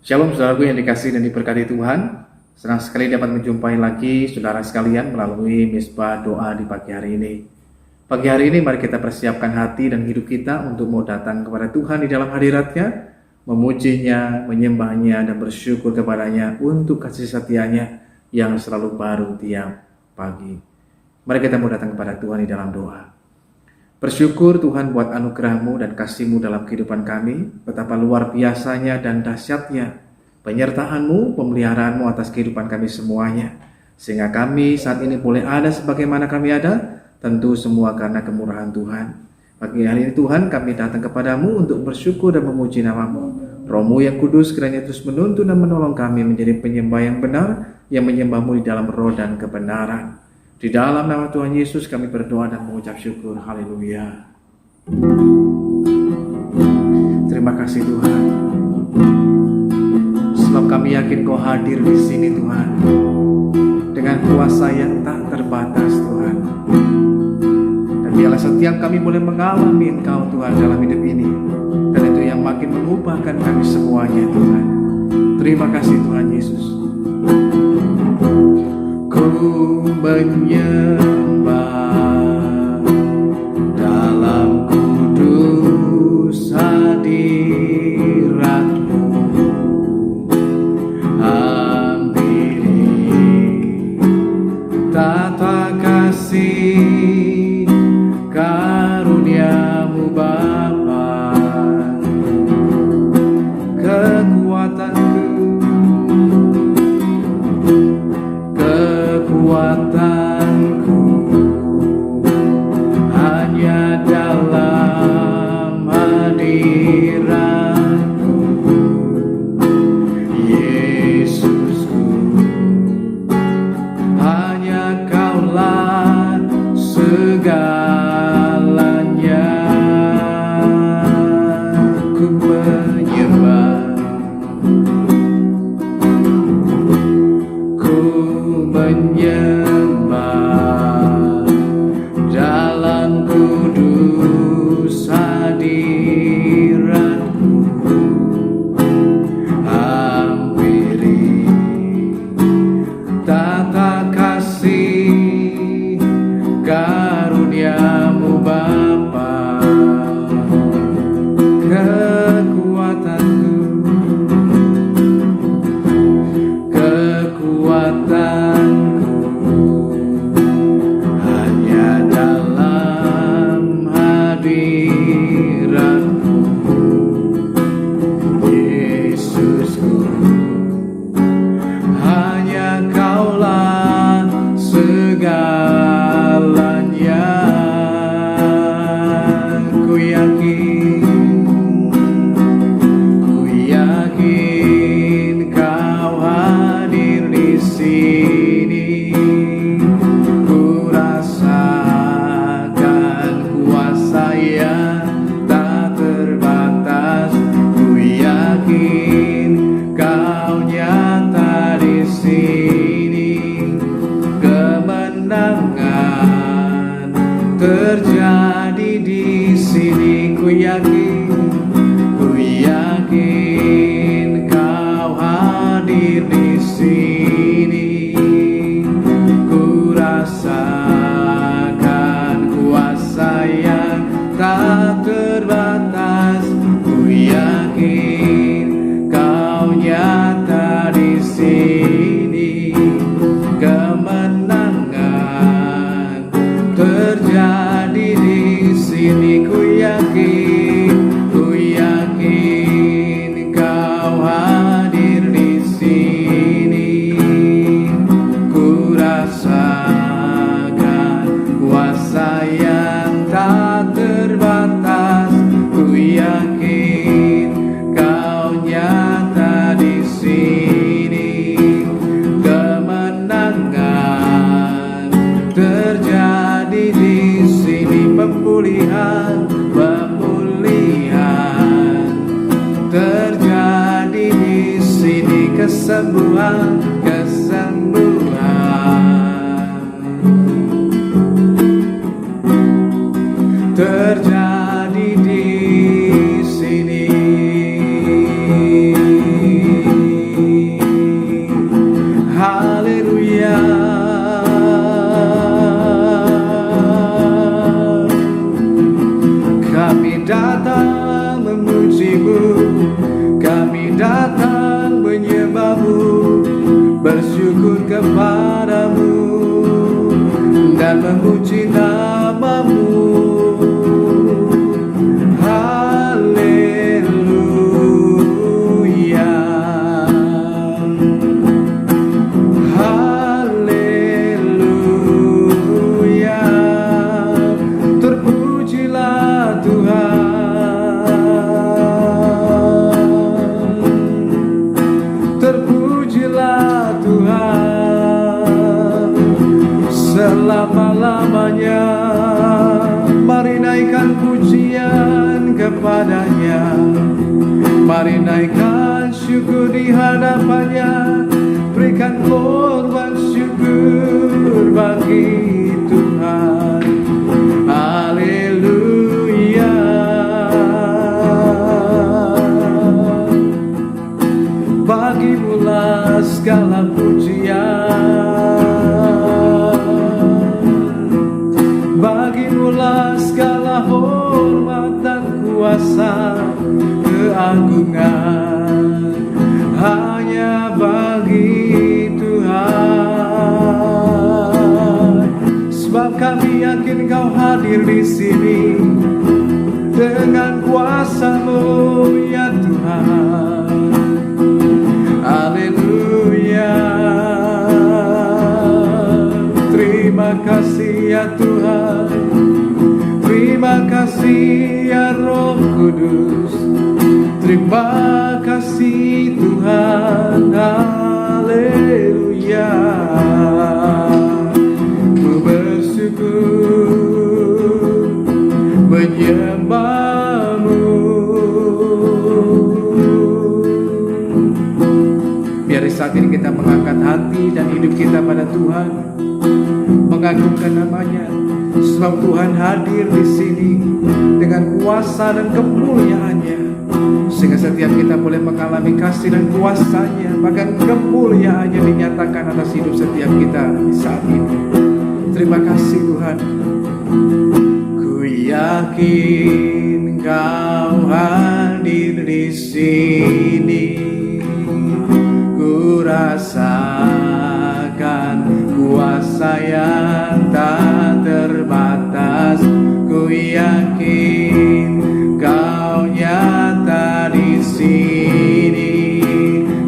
Shalom saudaraku yang dikasihi dan diberkati Tuhan. Senang sekali dapat menjumpai lagi saudara sekalian melalui misbah doa di pagi hari ini. Pagi hari ini mari kita persiapkan hati dan hidup kita untuk mau datang kepada Tuhan di dalam hadirat-Nya, memujinya, menyembahnya, dan bersyukur kepadanya untuk kasih setia-Nya yang selalu baru tiap pagi. Mari kita mau datang kepada Tuhan di dalam doa. Bersyukur Tuhan buat anugerah-Mu dan kasih-Mu dalam kehidupan kami, betapa luar biasanya dan dahsyatnya penyertaan-Mu, pemeliharaan-Mu atas kehidupan kami semuanya, sehingga kami saat ini boleh ada sebagaimana kami ada, tentu semua karena kemurahan Tuhan. Pagi hari ini Tuhan kami datang kepadamu untuk bersyukur dan memuji nama-Mu. Roh-Mu yang kudus kiranya terus menuntun dan menolong kami menjadi penyembah yang benar, yang menyembah-Mu di dalam roh dan kebenaran. Di dalam nama Tuhan Yesus kami berdoa dan mengucap syukur. Haleluya. Terima kasih Tuhan. Sebab kami yakin Kau hadir di sini Tuhan, dengan kuasa yang tak terbatas Tuhan. Dan biarlah setiap kami boleh mengalami Engkau Tuhan dalam hidup ini, dan itu yang makin mengubahkan kami semuanya Tuhan. Terima kasih Tuhan Yesus. Ku menyembah dalam kudus hadirat-Mu, hampiri tata kasih karunia-Mu Bapa, kekuatanku hanya dalam hadirat-Mu, Yesusku. Hanya Kaulah segalanya. Ku menyembah, ku menyembah dalam kudus hadirat-Mu, hampiri tata kasih karunia-Mu Bapa, kekuatanku hanya dalam hadirat-Mu, Yesusku. Hanya Kaulah segalanya. Ku yakin Kau hadir di sini. Ku rasakan kuasa yang tak terbatas. Ku yakin Kau nyata di sini. Kemenangan terjadi di sini. Ku yakin Kau hadir di sini. Ku rasakan kuasa yang tak terbatas. Ku yakin Kau nyata di sini. Kemenangan terjadi di sini. Ku yakin Kau hadir di sini. Ku rasakan kuasa yang tak terbatas. Ku yakin Kau nyata di sini. Kemenangan terjadi di sini. Pemulihan terjadi di sini. Kesembuhan terjadi di sini. korban syukur di hadapannya, berikan korban syukur bagi Tuhan. Haleluya. Bagimulah segala pujian, bagimulah segala hormat dan kuasa, keagungan hanya bagi Tuhan. Sebab kami yakin Kau hadir di sini dengan kuasa-Mu ya Tuhan. Haleluya. Terima kasih ya Tuhan, terima kasih ya Roh Kudus, terima kasih Tuhan. Haleluya. Ku bersyukur menyembah-Mu. Biar saat ini kita mengangkat hati dan hidup kita pada Tuhan, mengagungkan namanya, sebab Tuhan hadir di sini dengan kuasa dan kemuliaan-Nya, sehingga setiap kita boleh mengalami kasih dan kuasa-Nya, bahkan kemuliaan-Nya dinyatakan atas hidup setiap kita di saat ini. Terima kasih Tuhan. Ku yakin Kau hadir di sini, ku rasakan kuasa yang tak terbatas. Ku yakin Kau nyata di sini,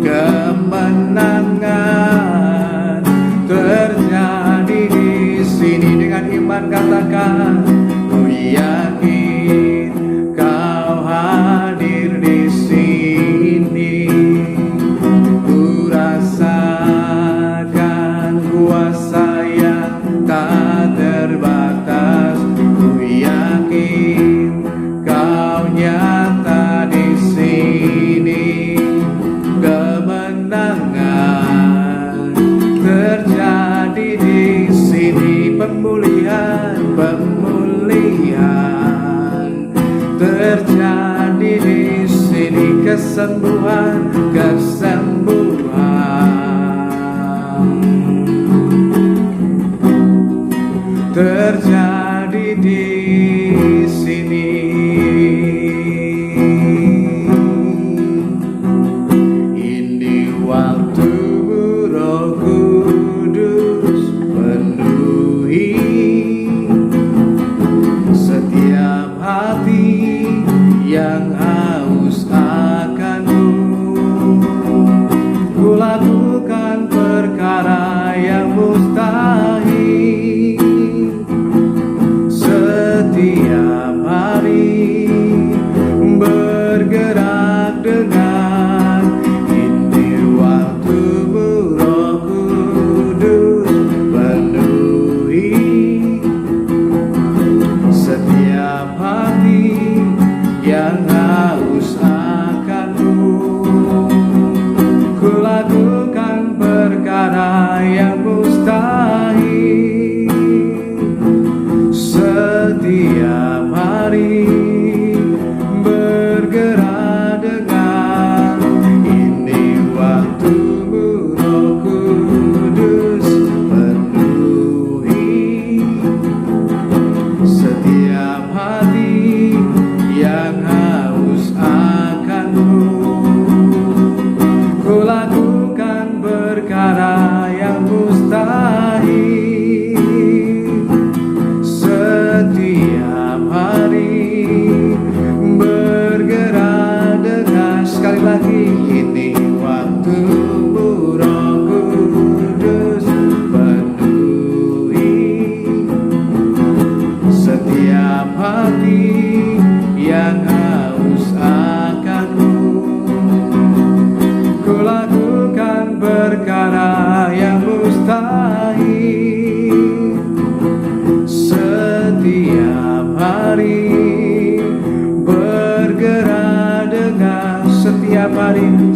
kemenangan terjadi di sini. Dengan iman katakan, ku yakin Kau hadir di sini, ku rasakan kuasa yang tak terbatas. Ku yakin Kau nyata di sini, kemenangan terjadi di sini. Pemulihan terjadi di sini, kesembuhan terjadi di sini. Ini waktu-Mu Roh Kudus penuhi setiap hati yang haus akan-Mu. Ku lakukan perkara yang mustahil setiap hari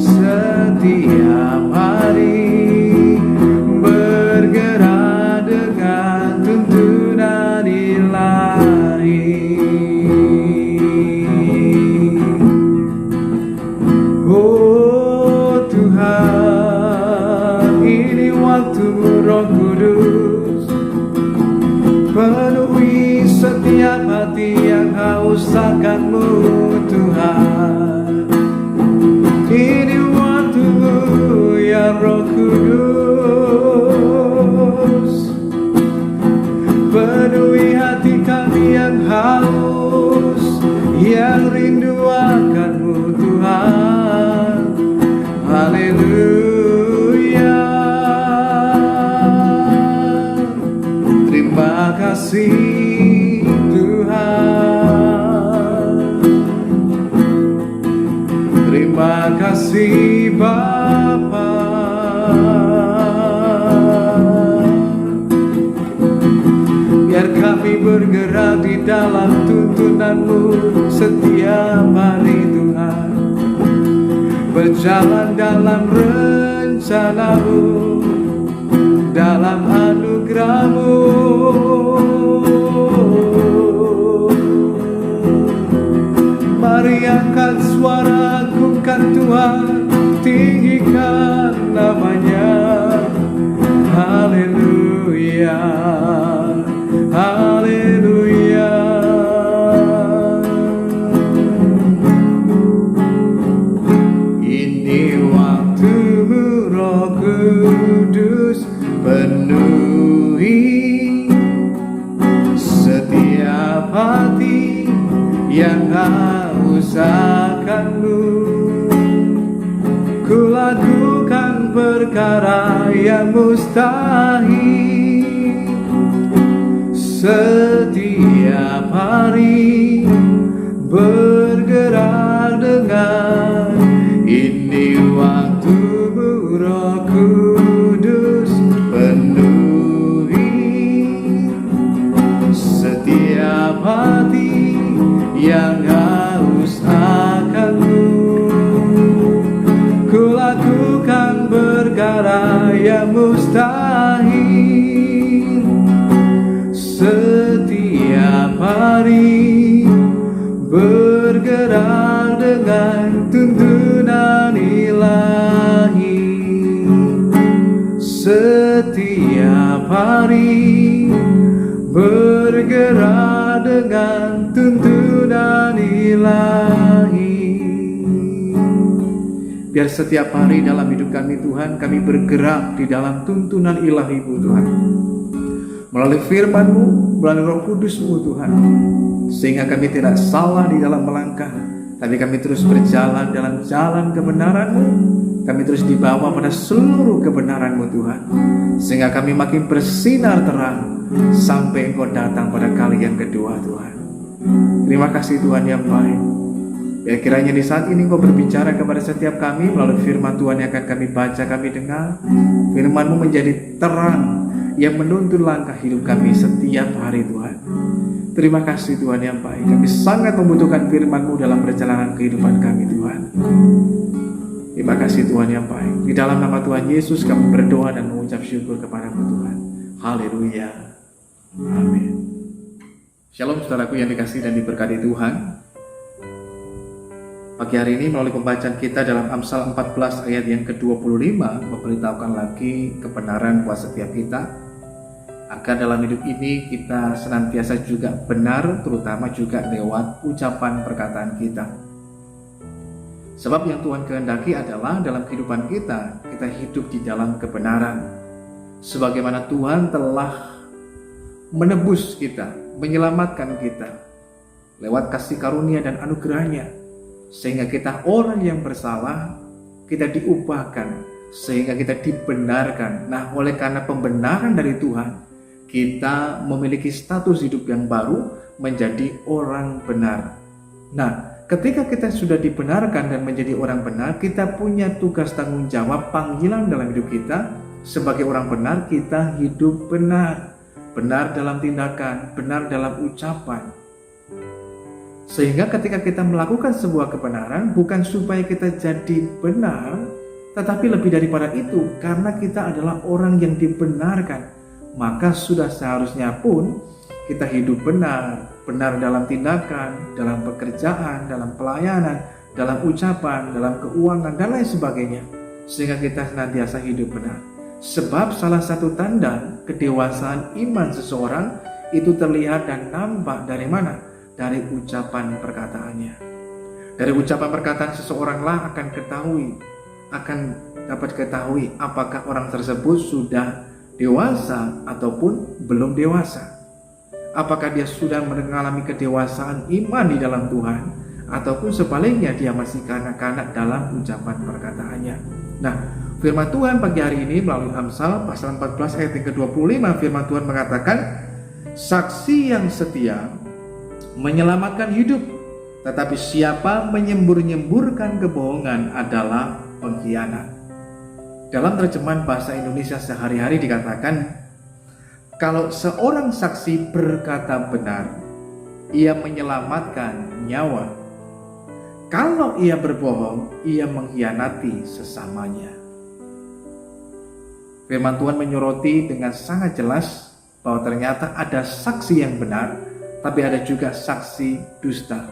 setiap hari, bergerak dengan tuntunan ilahi. Oh Tuhan, ini waktu-Mu Roh Kudus, penuhi setiap hati yang haus akan-Mu Tuhan. Ini waktu-Mu ya Roh Kudus, penuhi hati kami yang haus, yang rindu akan-Mu Tuhan. Haleluya. Terima kasih Tuhan, terima kasih Bapa. Biar kami bergerak di dalam tuntunan-Mu setiap hari Tuhan, berjalan dalam rencana-Mu, dalam anugerah-Mu. Mari angkat suara, agungkan Tuhan, tinggikan namanya. Haleluya, haleluya. Ini waktu-Mu Roh Kudus, penuhi setiap hati yang haus akan-Mu. Ku lakukan perkara yang mustahil setiap hari, bergerak dengan ini waktu-Mu Roh Kudus, penuhi setiap hati yang haus akan-Mu. Ku lakukan perkara yang mustahil setiap hari, bergerak dengan tuntunan ilahi. Setiap hari, bergerak dengan tuntunan ilahi. Biar setiap hari dalam hidup kami Tuhan, kami bergerak di dalam tuntunan ilahi-Mu Tuhan, melalui firman-Mu, melalui Roh Kudus-Mu Tuhan, sehingga kami tidak salah di dalam melangkah, tapi kami terus berjalan dalam jalan kebenaran-Mu. Kami terus dibawa pada seluruh kebenaran-Mu Tuhan, sehingga kami makin bersinar terang sampai Engkau datang pada kali yang kedua Tuhan. Terima kasih Tuhan yang baik. Biar kiranya di saat ini Engkau berbicara kepada setiap kami melalui firman Tuhan yang akan kami baca, kami dengar. Firman-Mu menjadi terang yang menuntun langkah hidup kami setiap hari Tuhan. Terima kasih Tuhan yang baik. Kami sangat membutuhkan firman-Mu dalam perjalanan kehidupan kami Tuhan. Terima kasih Tuhan yang baik. Di dalam nama Tuhan Yesus kami berdoa dan mengucap syukur kepada-Mu Tuhan. Haleluya. Amin. Shalom saudaraku yang dikasihi dan diberkati Tuhan. Pagi hari ini melalui pembacaan kita dalam Amsal 14 ayat yang ke-25 memberitahukan lagi kebenaran buat setiap kita, agar dalam hidup ini kita senantiasa juga benar, terutama juga lewat ucapan perkataan kita. Sebab yang Tuhan kehendaki adalah dalam kehidupan kita hidup di dalam kebenaran, sebagaimana Tuhan telah menebus kita, menyelamatkan kita lewat kasih karunia dan anugerahnya, sehingga kita orang yang bersalah, kita diubahkan, sehingga kita dibenarkan. Nah, oleh karena pembenaran dari Tuhan, kita memiliki status hidup yang baru, menjadi orang benar. Nah, ketika kita sudah dibenarkan dan menjadi orang benar, kita punya tugas tanggung jawab, panggilan dalam hidup kita. Sebagai orang benar, kita hidup benar. Benar dalam tindakan, benar dalam ucapan. Sehingga ketika kita melakukan sebuah kebenaran, bukan supaya kita jadi benar, tetapi lebih daripada itu, karena kita adalah orang yang dibenarkan, maka sudah seharusnya pun kita hidup benar, benar dalam tindakan, dalam pekerjaan, dalam pelayanan, dalam ucapan, dalam keuangan, dan lain sebagainya, sehingga kita senantiasa hidup benar. Sebab salah satu tanda kedewasaan iman seseorang itu terlihat dan nampak dari mana? Dari ucapan perkataannya. Dari ucapan perkataan seseoranglah akan dapat ketahui apakah orang tersebut sudah dewasa ataupun belum dewasa. Apakah dia sudah mengalami kedewasaan iman di dalam Tuhan, ataupun sebaliknya dia masih kanak-kanak dalam ucapan perkataannya. Nah, firman Tuhan pagi hari ini melalui Amsal pasal 14 ayat yang ke-25, firman Tuhan mengatakan, saksi yang setia menyelamatkan hidup, tetapi siapa menyembur-nyemburkan kebohongan adalah pengkhianat. Dalam terjemahan bahasa Indonesia sehari-hari dikatakan, kalau seorang saksi berkata benar, ia menyelamatkan nyawa. Kalau ia berbohong, ia mengkhianati sesamanya. Firman Tuhan menyoroti dengan sangat jelas bahwa ternyata ada saksi yang benar, tapi ada juga saksi dusta.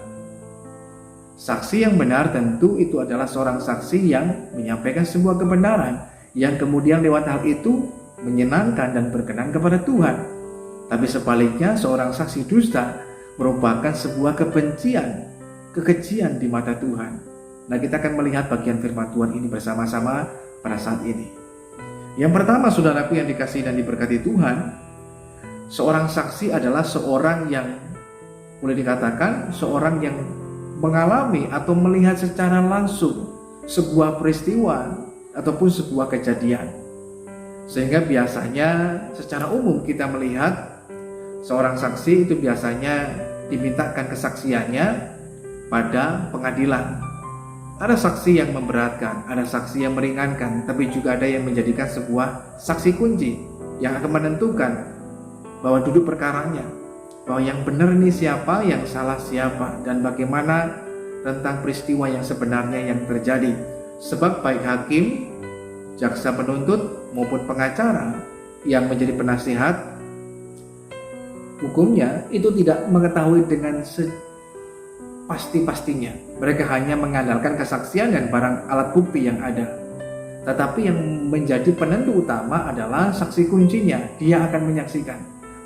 Saksi yang benar tentu itu adalah seorang saksi yang menyampaikan sebuah kebenaran, yang kemudian lewat hal itu menyenangkan dan berkenan kepada Tuhan. Tapi sebaliknya, seorang saksi dusta merupakan sebuah kekejian di mata Tuhan. Nah, kita akan melihat bagian firman Tuhan ini bersama-sama pada saat ini. Yang pertama, saudaraku yang dikasihi dan diberkati Tuhan, seorang saksi adalah seorang yang boleh dikatakan seorang yang mengalami atau melihat secara langsung sebuah peristiwa ataupun sebuah kejadian. Sehingga biasanya secara umum kita melihat seorang saksi itu biasanya dimintakan kesaksiannya pada pengadilan. Ada saksi yang memberatkan, ada saksi yang meringankan, tapi juga ada yang menjadikan sebuah saksi kunci yang akan menentukan bahwa duduk perkaranya, bahwa yang benar ini siapa, yang salah siapa, dan bagaimana tentang peristiwa yang sebenarnya yang terjadi. Sebab baik hakim, jaksa penuntut maupun pengacara yang menjadi penasihat hukumnya itu tidak mengetahui dengan pasti-pastinya. Mereka hanya mengandalkan kesaksian dan barang alat bukti yang ada. Tetapi yang menjadi penentu utama adalah saksi kuncinya. Dia akan menyaksikan.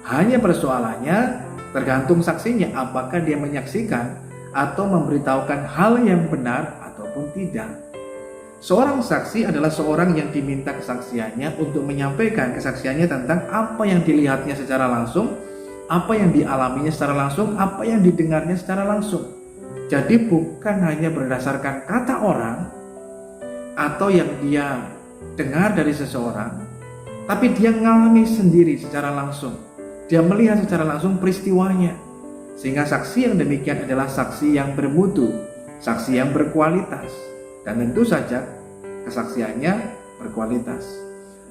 Hanya persoalannya tergantung saksinya, apakah dia menyaksikan atau memberitahukan hal yang benar ataupun tidak. Seorang saksi adalah seorang yang diminta kesaksiannya untuk menyampaikan kesaksiannya tentang apa yang dilihatnya secara langsung, apa yang dialaminya secara langsung, apa yang didengarnya secara langsung. Jadi bukan hanya berdasarkan kata orang atau yang dia dengar dari seseorang, tapi dia mengalami sendiri secara langsung. Dia melihat secara langsung peristiwanya. Sehingga saksi yang demikian adalah saksi yang bermutu, saksi yang berkualitas, dan tentu saja kesaksiannya berkualitas.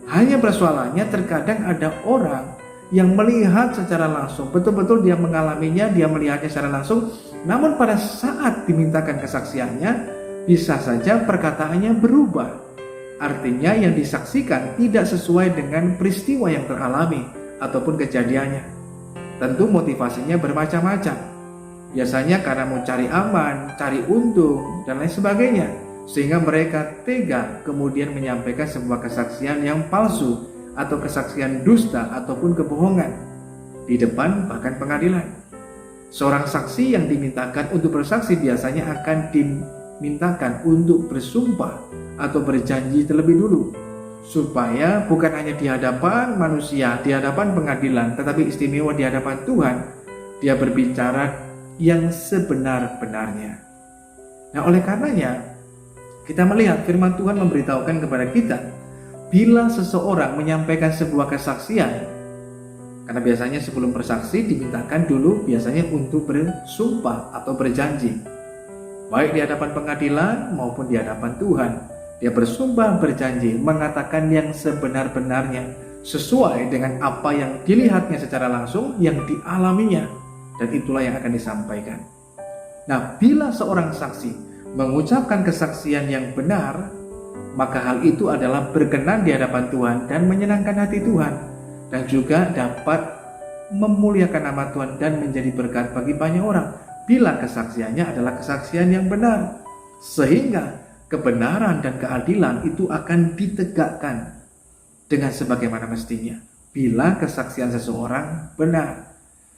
Hanya persoalannya terkadang ada orang yang melihat secara langsung, betul-betul dia mengalaminya, dia melihatnya secara langsung, namun pada saat dimintakan kesaksiannya, bisa saja perkataannya berubah. Artinya yang disaksikan tidak sesuai dengan peristiwa yang teralami ataupun kejadiannya. Tentu motivasinya bermacam-macam. Biasanya karena mau cari aman, cari untung, dan lain sebagainya. Sehingga mereka tega kemudian menyampaikan sebuah kesaksian yang palsu atau kesaksian dusta ataupun kebohongan di depan bahkan pengadilan. Seorang saksi yang dimintakan untuk bersaksi biasanya akan dimintakan untuk bersumpah atau berjanji terlebih dulu, supaya bukan hanya di hadapan manusia, di hadapan pengadilan, tetapi istimewa di hadapan Tuhan, dia berbicara yang sebenar-benarnya. Nah, oleh karenanya, kita melihat firman Tuhan memberitahukan kepada kita, bila seseorang menyampaikan sebuah kesaksian, karena biasanya sebelum bersaksi dimintakan dulu biasanya untuk bersumpah atau berjanji, baik di hadapan pengadilan maupun di hadapan Tuhan. Dia bersumpah berjanji mengatakan yang sebenar-benarnya sesuai dengan apa yang dilihatnya secara langsung, yang dialaminya, dan itulah yang akan disampaikan. Nah, bila seorang saksi mengucapkan kesaksian yang benar, maka hal itu adalah berkenan di hadapan Tuhan dan menyenangkan hati Tuhan, dan juga dapat memuliakan nama Tuhan dan menjadi berkat bagi banyak orang bila kesaksiannya adalah kesaksian yang benar, sehingga kebenaran dan keadilan itu akan ditegakkan dengan sebagaimana mestinya bila kesaksian seseorang benar.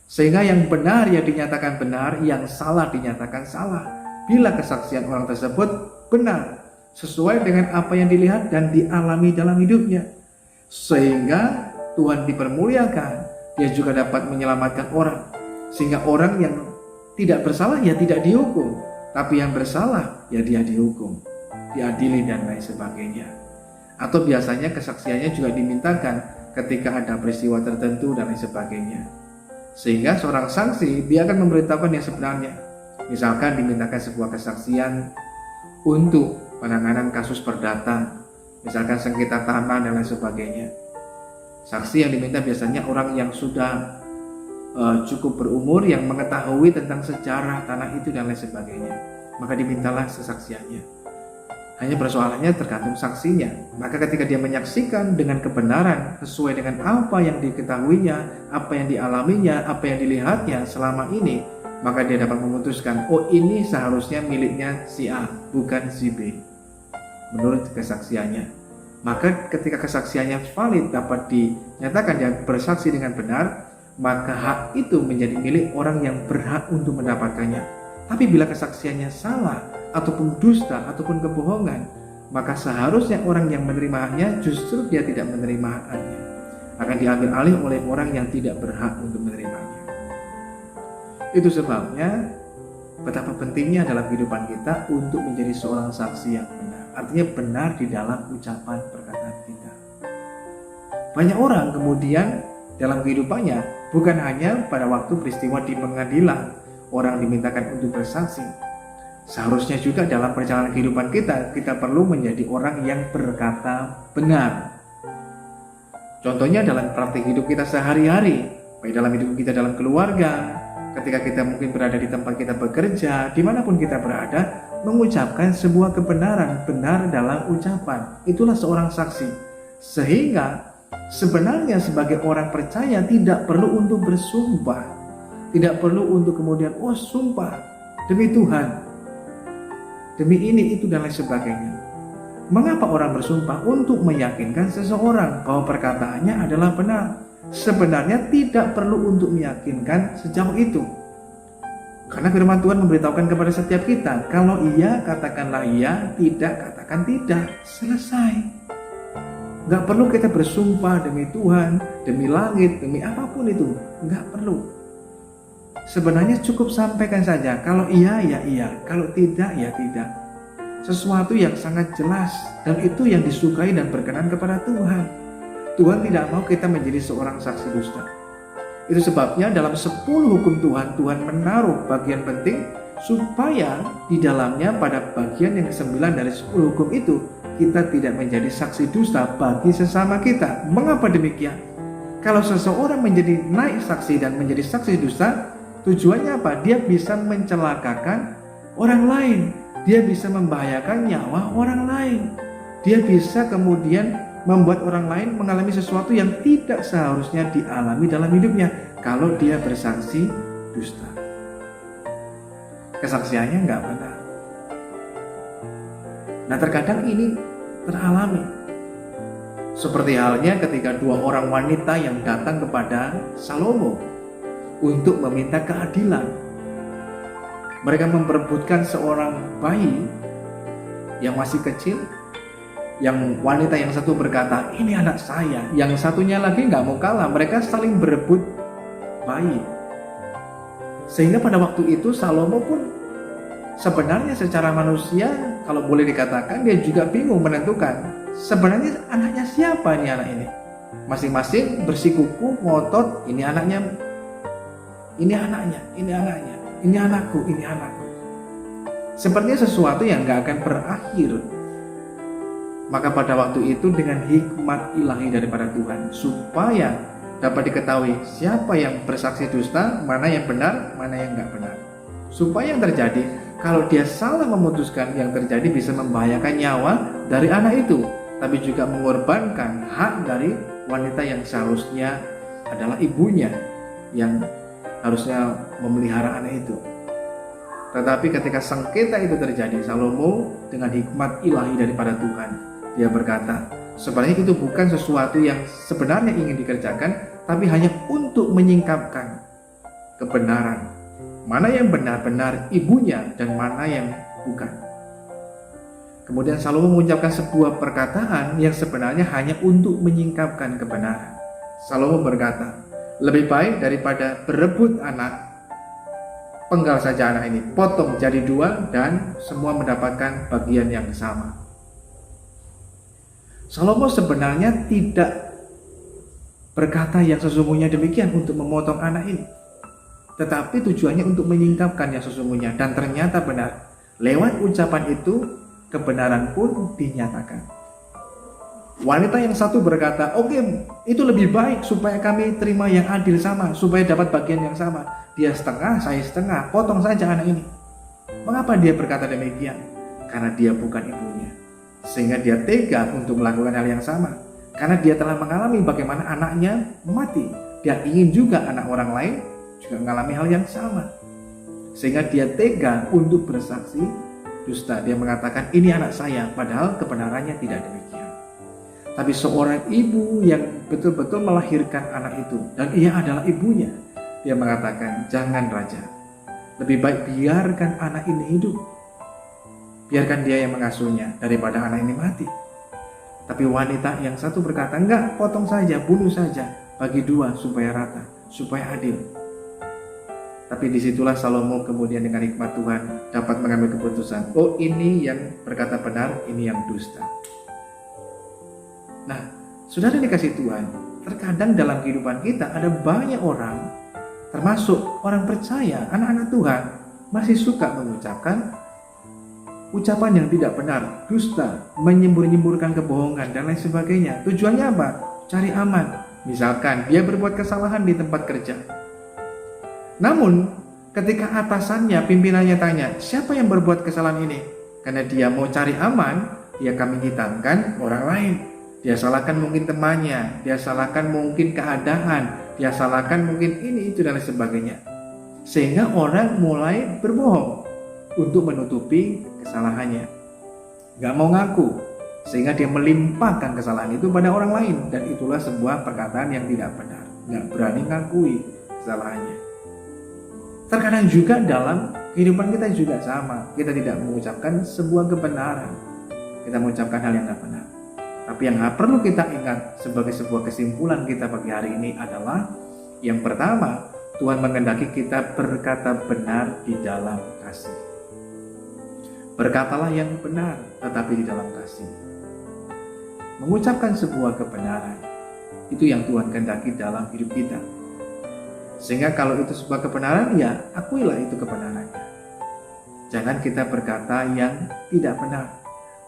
Sehingga yang benar ya dinyatakan benar, yang salah dinyatakan salah bila kesaksian orang tersebut benar, sesuai dengan apa yang dilihat dan dialami dalam hidupnya. Sehingga Tuhan dipermuliakan, dia juga dapat menyelamatkan orang. Sehingga orang yang tidak bersalah ya tidak dihukum, tapi yang bersalah ya dia dihukum, diadili dan lain sebagainya. Atau biasanya kesaksiannya juga dimintakan ketika ada peristiwa tertentu dan lain sebagainya. Sehingga seorang saksi dia akan memberitahukan yang sebenarnya. Misalkan dimintakan sebuah kesaksian untuk penanganan kasus perdata, misalkan sengketa tanah dan lain sebagainya. Saksi yang diminta biasanya orang yang sudah cukup berumur, yang mengetahui tentang sejarah tanah itu dan lain sebagainya. Maka dimintalah kesaksiannya. Hanya persoalannya tergantung saksinya. Maka ketika dia menyaksikan dengan kebenaran sesuai dengan apa yang diketahuinya, apa yang dialaminya, apa yang dilihatnya selama ini, maka dia dapat memutuskan, oh ini seharusnya miliknya si A, bukan si B, menurut kesaksiannya. Maka ketika kesaksiannya valid, dapat dinyatakan dia bersaksi dengan benar, maka hak itu menjadi milik orang yang berhak untuk mendapatkannya. Tapi bila kesaksiannya salah, ataupun dusta, ataupun kebohongan, maka seharusnya orang yang menerimanya justru dia tidak menerima haknya, akan diambil alih oleh orang yang tidak berhak untuk menerimanya. Itu sebabnya betapa pentingnya dalam kehidupan kita untuk menjadi seorang saksi yang benar. Artinya benar di dalam ucapan perkataan kita. Banyak orang kemudian dalam kehidupannya bukan hanya pada waktu peristiwa di pengadilan orang dimintakan untuk bersaksi. Seharusnya juga dalam perjalanan kehidupan kita perlu menjadi orang yang berkata benar. Contohnya dalam praktik hidup kita sehari-hari, baik dalam hidup kita dalam keluarga, ketika kita mungkin berada di tempat kita bekerja, dimanapun kita berada, mengucapkan sebuah kebenaran, benar dalam ucapan. Itulah seorang saksi. Sehingga sebenarnya sebagai orang percaya tidak perlu untuk bersumpah, tidak perlu untuk kemudian, oh sumpah demi Tuhan, demi ini, itu, dan lain sebagainya. Mengapa orang bersumpah? Untuk meyakinkan seseorang bahwa perkataannya adalah benar. Sebenarnya tidak perlu untuk meyakinkan sejauh itu. Karena firman Tuhan memberitahukan kepada setiap kita, kalau iya, katakanlah iya, tidak, katakan tidak. Selesai. Gak perlu kita bersumpah demi Tuhan, demi langit, demi apapun itu. Gak perlu. Sebenarnya cukup sampaikan saja, kalau iya ya iya, kalau tidak ya tidak. Sesuatu yang sangat jelas, dan itu yang disukai dan berkenan kepada Tuhan. Tuhan tidak mau kita menjadi seorang saksi dusta. Itu sebabnya dalam 10 hukum Tuhan, Tuhan menaruh bagian penting supaya di dalamnya pada bagian yang ke-9 dari 10 hukum itu kita tidak menjadi saksi dusta bagi sesama kita. Mengapa demikian? Kalau seseorang menjadi naik saksi dan menjadi saksi dusta, tujuannya apa? Dia bisa mencelakakan orang lain. Dia bisa membahayakan nyawa orang lain. Dia bisa kemudian membuat orang lain mengalami sesuatu yang tidak seharusnya dialami dalam hidupnya kalau dia bersaksi dusta. Kesaksiannya nggak benar. Nah, terkadang ini teralami. Seperti halnya ketika 2 orang wanita yang datang kepada Salomo untuk meminta keadilan. Mereka memperebutkan seorang bayi yang masih kecil. Yang wanita yang satu berkata, ini anak saya. Yang satunya lagi nggak mau kalah. Mereka saling berebut bayi. Sehingga pada waktu itu Salomo pun sebenarnya secara manusia, kalau boleh dikatakan, dia juga bingung menentukan sebenarnya anaknya siapa ini anak ini. Masing-masing bersikuku, ngotot, ini anaknya, ini anaknya, ini anaknya, ini anakku, ini anakku. Sepertinya sesuatu yang gak akan berakhir. Maka pada waktu itu dengan hikmat ilahi daripada Tuhan, supaya dapat diketahui siapa yang bersaksi dusta, mana yang benar, mana yang gak benar. Supaya yang terjadi, kalau dia salah memutuskan, yang terjadi bisa membahayakan nyawa dari anak itu, tapi juga mengorbankan hak dari wanita yang seharusnya adalah ibunya, yang harusnya memelihara anak itu. Tetapi ketika sengketa itu terjadi, Salomo dengan hikmat ilahi daripada Tuhan, dia berkata, sebenarnya itu bukan sesuatu yang sebenarnya ingin dikerjakan, tapi hanya untuk menyingkapkan kebenaran. Mana yang benar-benar ibunya dan mana yang bukan. Kemudian Salomo mengucapkan sebuah perkataan yang sebenarnya hanya untuk menyingkapkan kebenaran. Salomo berkata, lebih baik daripada berebut anak, penggal saja anak ini, potong jadi dua dan semua mendapatkan bagian yang sama. Salomo sebenarnya tidak berkata yang sesungguhnya demikian untuk memotong anak ini, tetapi tujuannya untuk menyingkapkan yang sesungguhnya, dan ternyata benar. Lewat ucapan itu, kebenaran pun dinyatakan. Wanita yang satu berkata, oke, itu lebih baik supaya kami terima yang adil sama, supaya dapat bagian yang sama. Dia setengah, saya setengah, potong saja anak ini. Mengapa dia berkata demikian? Karena dia bukan ibunya, sehingga dia tega untuk melakukan hal yang sama. Karena dia telah mengalami bagaimana anaknya mati. Dia ingin juga anak orang lain juga mengalami hal yang sama, sehingga dia tega untuk bersaksi dusta. Dia mengatakan ini anak saya, padahal kebenarannya tidak demikian. Tapi seorang ibu yang betul-betul melahirkan anak itu, dan ia adalah ibunya, dia mengatakan, jangan raja, lebih baik biarkan anak ini hidup, biarkan dia yang mengasuhnya daripada anak ini mati. Tapi wanita yang satu berkata, enggak, potong saja, bunuh saja, bagi dua supaya rata, supaya adil. Tapi disitulah Salomo kemudian dengan hikmat Tuhan dapat mengambil keputusan. Oh, ini yang berkata benar, ini yang dusta. Nah, saudara dikasih Tuhan, terkadang dalam kehidupan kita ada banyak orang, termasuk orang percaya, anak-anak Tuhan, masih suka mengucapkan ucapan yang tidak benar, dusta, menyembur-nyemburkan kebohongan, dan lain sebagainya. Tujuannya apa? Cari aman. Misalkan dia berbuat kesalahan di tempat kerja. Namun, ketika atasannya, pimpinannya tanya, siapa yang berbuat kesalahan ini? Karena dia mau cari aman, dia kambing hitamkan orang lain. Dia salahkan mungkin temannya, dia salahkan mungkin keadaan, dia salahkan mungkin ini, itu, dan lain sebagainya. Sehingga orang mulai berbohong untuk menutupi kesalahannya. Gak mau ngaku, sehingga dia melimpahkan kesalahan itu pada orang lain. Dan itulah sebuah perkataan yang tidak benar. Gak berani ngakui kesalahannya. Terkadang juga dalam kehidupan kita juga sama. Kita tidak mengucapkan sebuah kebenaran, kita mengucapkan hal yang tidak benar. Tapi yang perlu kita ingat sebagai sebuah kesimpulan kita pagi hari ini adalah, yang pertama, Tuhan menghendaki kita berkata benar di dalam kasih. Berkatalah yang benar tetapi di dalam kasih. Mengucapkan sebuah kebenaran, itu yang Tuhan kehendaki dalam hidup kita. Sehingga kalau itu sebuah kebenaran, ya akuilah itu kebenarannya. Jangan kita berkata yang tidak benar.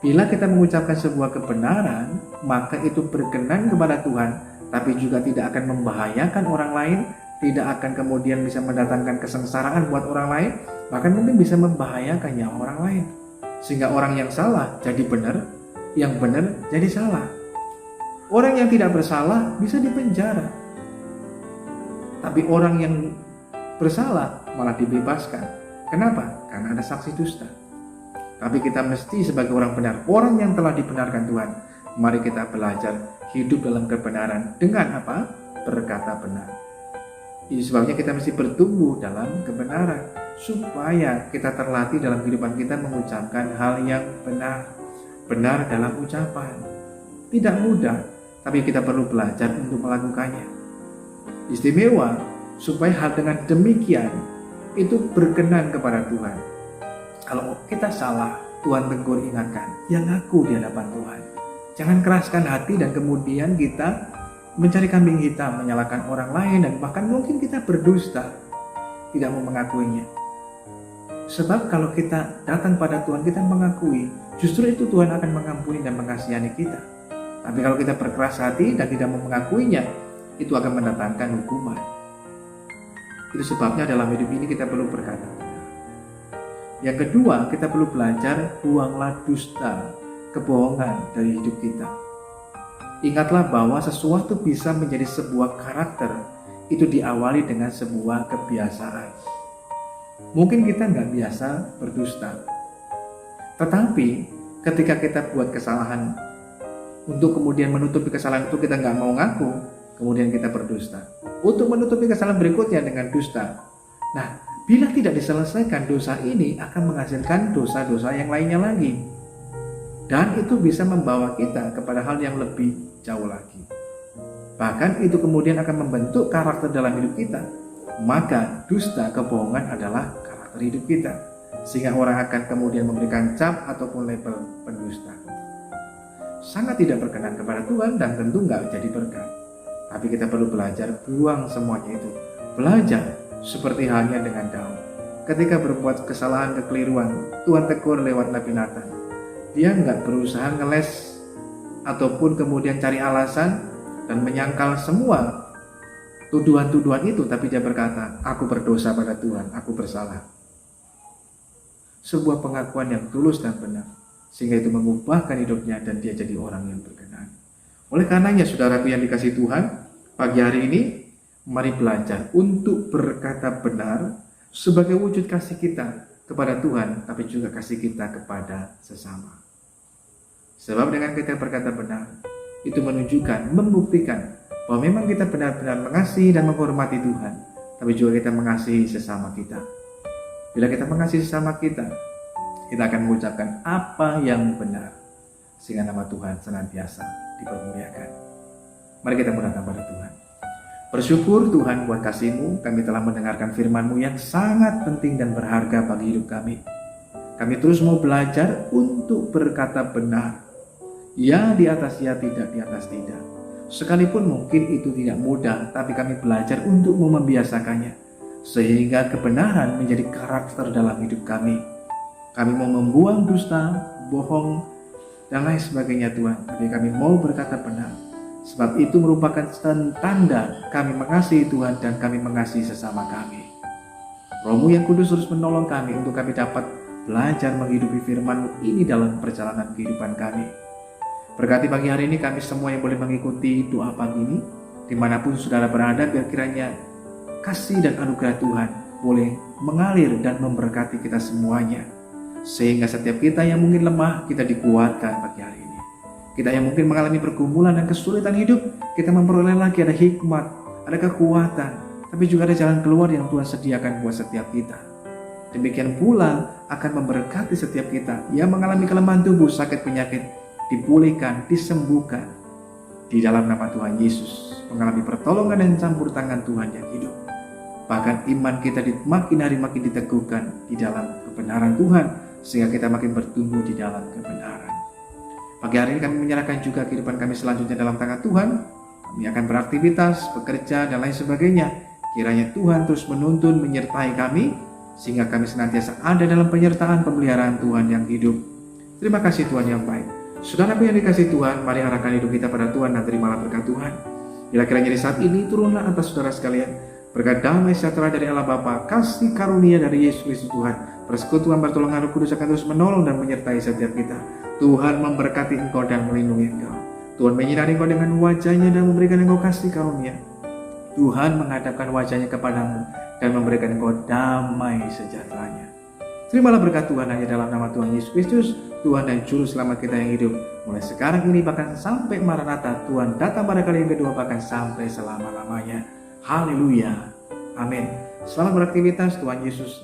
Bila kita mengucapkan sebuah kebenaran, maka itu berkenan kepada Tuhan, tapi juga tidak akan membahayakan orang lain, tidak akan kemudian bisa mendatangkan kesengsaraan buat orang lain, bahkan mungkin bisa membahayakan nyawa orang lain. Sehingga orang yang salah jadi benar, yang benar jadi salah. Orang yang tidak bersalah bisa dipenjara, tapi orang yang bersalah malah dibebaskan. Kenapa? Karena ada saksi dusta. Tapi kita mesti sebagai orang benar, orang yang telah dibenarkan Tuhan, mari kita belajar hidup dalam kebenaran. Dengan apa? Berkata benar. Itu sebabnya kita mesti bertumbuh dalam kebenaran, supaya kita terlatih dalam kehidupan kita mengucapkan hal yang benar. Benar dalam ucapan. Tidak mudah, tapi kita perlu belajar untuk melakukannya. Istimewa supaya hal dengan demikian itu berkenan kepada Tuhan. Kalau kita salah, Tuhan tegur, ingatkan, yang ngaku di hadapan Tuhan. Jangan keraskan hati dan kemudian kita mencari kambing hitam, menyalahkan orang lain, dan bahkan mungkin kita berdusta, tidak mau mengakuinya. Sebab kalau kita datang pada Tuhan, kita mengakui, justru itu Tuhan akan mengampuni dan mengasihani kita. Tapi kalau kita berkeras hati dan tidak mau mengakuinya, itu akan mendatangkan hukuman. Itu sebabnya dalam hidup ini kita perlu berkata benar. Yang kedua, kita perlu belajar buanglah dusta, kebohongan dari hidup kita. Ingatlah bahwa sesuatu bisa menjadi sebuah karakter, itu diawali dengan sebuah kebiasaan. Mungkin kita nggak biasa berdusta, tetapi ketika kita buat kesalahan, untuk kemudian menutupi kesalahan itu kita nggak mau ngaku, kemudian kita berdusta. Untuk menutupi kesalahan berikutnya dengan dusta. Nah, bila tidak diselesaikan, dosa ini akan menghasilkan dosa-dosa yang lainnya lagi. Dan itu bisa membawa kita kepada hal yang lebih jauh lagi. Bahkan itu kemudian akan membentuk karakter dalam hidup kita. Maka dusta, kebohongan adalah karakter hidup kita. Sehingga orang akan kemudian memberikan cap ataupun label pendusta. Sangat tidak berkenan kepada Tuhan dan tentu nggak jadi berkat. Tapi kita perlu belajar buang semuanya itu. Belajar seperti halnya dengan Daud. Ketika berbuat kesalahan, kekeliruan, Tuhan tegur lewat Nabi Nathan. Dia nggak berusaha ngeles ataupun kemudian cari alasan dan menyangkal semua tuduhan-tuduhan itu, tapi dia berkata, aku berdosa pada Tuhan, aku bersalah. Sebuah pengakuan yang tulus dan benar, sehingga itu mengubahkan hidupnya dan dia jadi orang yang berkenan. Oleh karenanya, saudaraku yang dikasihi Tuhan, pagi hari ini mari belajar untuk berkata benar sebagai wujud kasih kita kepada Tuhan, tapi juga kasih kita kepada sesama. Sebab dengan kita berkata benar, itu menunjukkan, membuktikan bahwa memang kita benar-benar mengasihi dan menghormati Tuhan, tapi juga kita mengasihi sesama kita. Bila kita mengasihi sesama kita akan mengucapkan apa yang benar, sehingga nama Tuhan senantiasa dipermuliakan. Mari kita berdatang pada Tuhan. Bersyukur Tuhan buat kasih-Mu, kami telah mendengarkan firman-Mu yang sangat penting dan berharga bagi hidup kami. Kami terus mau belajar untuk berkata benar. Ya di atas ya, tidak di atas tidak. Sekalipun mungkin itu tidak mudah, tapi kami belajar untuk membiasakannya. Sehingga kebenaran menjadi karakter dalam hidup kami. Kami mau membuang dusta, bohong, dan lain sebagainya Tuhan. Tapi kami mau berkata benar. Sebab itu merupakan tanda kami mengasihi Tuhan dan kami mengasihi sesama kami. Roh-Mu yang kudus terus menolong kami untuk kami dapat belajar menghidupi firman-Mu ini dalam perjalanan kehidupan kami. Berkati pagi hari ini kami semua yang boleh mengikuti doa pagi ini, dimanapun saudara berada, biar kiranya kasih dan anugerah Tuhan boleh mengalir dan memberkati kita semuanya. Sehingga setiap kita yang mungkin lemah, kita dikuatkan pagi hari ini. Kita yang mungkin mengalami pergumulan dan kesulitan hidup, kita memperoleh lagi ada hikmat, ada kekuatan, tapi juga ada jalan keluar yang Tuhan sediakan buat setiap kita. Demikian pula akan memberkati setiap kita yang mengalami kelemahan tubuh, sakit penyakit, dipulihkan, disembuhkan di dalam nama Tuhan Yesus, mengalami pertolongan dan campur tangan Tuhan yang hidup. Bahkan iman kita makin hari makin diteguhkan di dalam kebenaran Tuhan, sehingga kita makin bertumbuh di dalam kebenaran. Pagi hari ini kami menyerahkan juga kehidupan kami selanjutnya dalam tangan Tuhan. Kami akan beraktivitas, bekerja, dan lain sebagainya. Kiranya Tuhan terus menuntun, menyertai kami, sehingga kami senantiasa ada dalam penyertaan pemeliharaan Tuhan yang hidup. Terima kasih Tuhan yang baik. Saudaraku yang dikasihi Tuhan, mari arahkan hidup kita pada Tuhan dan terimalah berkat Tuhan. Bila kiranya di saat ini turunlah atas saudara sekalian berkat damai sejahtera dari Allah Bapa, kasih karunia dari Yesus Kristus Tuhan, persekutuan pertolongan Roh Kudus akan terus menolong dan menyertai setiap kita. Tuhan memberkati engkau dan melindungi engkau. Tuhan menyinari engkau dengan wajah-Nya dan memberikan engkau kasih karunia. Tuhan menghadapkan wajah-Nya kepadamu dan memberikan engkau damai sejahtera-Nya. Terimalah berkat Tuhan hanya dalam nama Tuhan Yesus Kristus, Tuhan dan Juru Selamat kita yang hidup. Mulai sekarang ini bahkan sampai Maranatha, Tuhan datang pada kali yang kedua, bahkan sampai selama-lamanya. Haleluya. Amin. Selamat beraktivitas, Tuhan Yesus